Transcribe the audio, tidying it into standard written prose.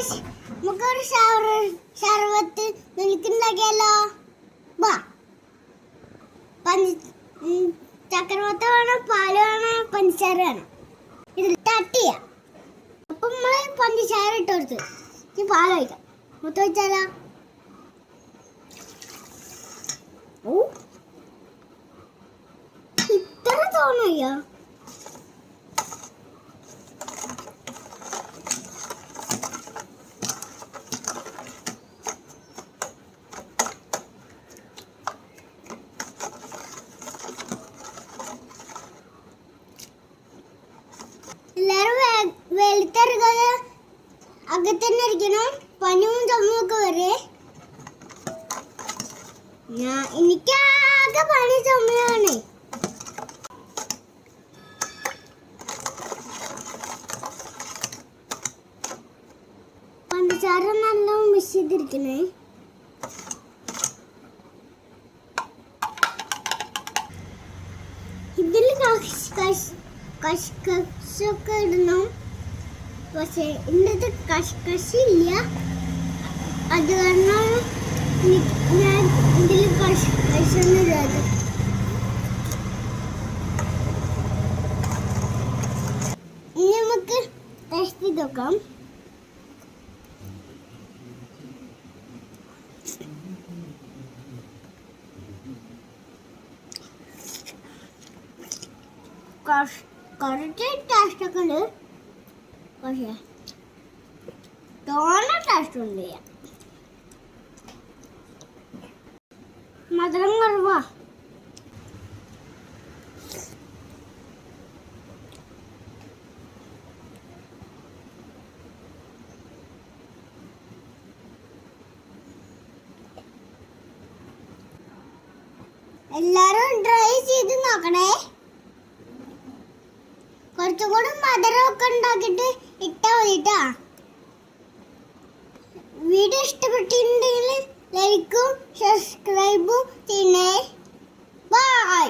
Guys, നമുക്കൊരു ശർബത്ത് milk ഉണ്ടാക്കിയാലോ? വാ. ചക്രവത്ത വേണം, പാല് വേണം, പഞ്ചസാര വേണം. ഇതിൽ തട്ടിയ അപ്പം നമ്മള് പഞ്ചസാര ഇട്ട് കൊടുത്ത് ഈ പാൽ ഒഴിക്കാം. മൊത്തം വെച്ചാലോ? ഇത്ര തോന്നയ്യോ? എല്ലാരും വെളുത്തിറങ്ങാതെ അകത്തന്നെ ഇരിക്കണം. പനിയും ചുമയൊക്കെ വരെ. എനിക്കാകെ പനി ചുമയാണ്. പഞ്ചസാര നല്ല മിക്സ് ചെയ്തിരിക്കണേ. ഇതിൽ കഷ്കഷൊക്കെ ഇടണം. പക്ഷെ ഇന്നത്തെ കഷ്കഷില്ല. അത് കാരണം ഞാൻ ഇതിൽ കഷ്കഷൊന്നും ഇടാതെ. ഇനി നമുക്ക് ടേസ്റ്റ് ചെയ്ത് നോക്കാം. കുറച്ച് ടേസ്റ്റൊക്കെ ഉണ്ട്, പക്ഷേ തോന്ന ടേസ്റ്റ് ഉണ്ട്. മധുരം കുറവാ. എല്ലാരും ട്രൈ ചെയ്ത് നോക്കണേ. കുറച്ചുകൂടി മധുരമൊക്കെ ഉണ്ടാക്കിയിട്ട് ഇട്ടാ മതിട്ടാ. വീഡിയോ ഇഷ്ടപ്പെട്ടിട്ടുണ്ടെങ്കിൽ ലൈക്കും സബ്സ്ക്രൈബും ചെയ്യണേ. ബൈ.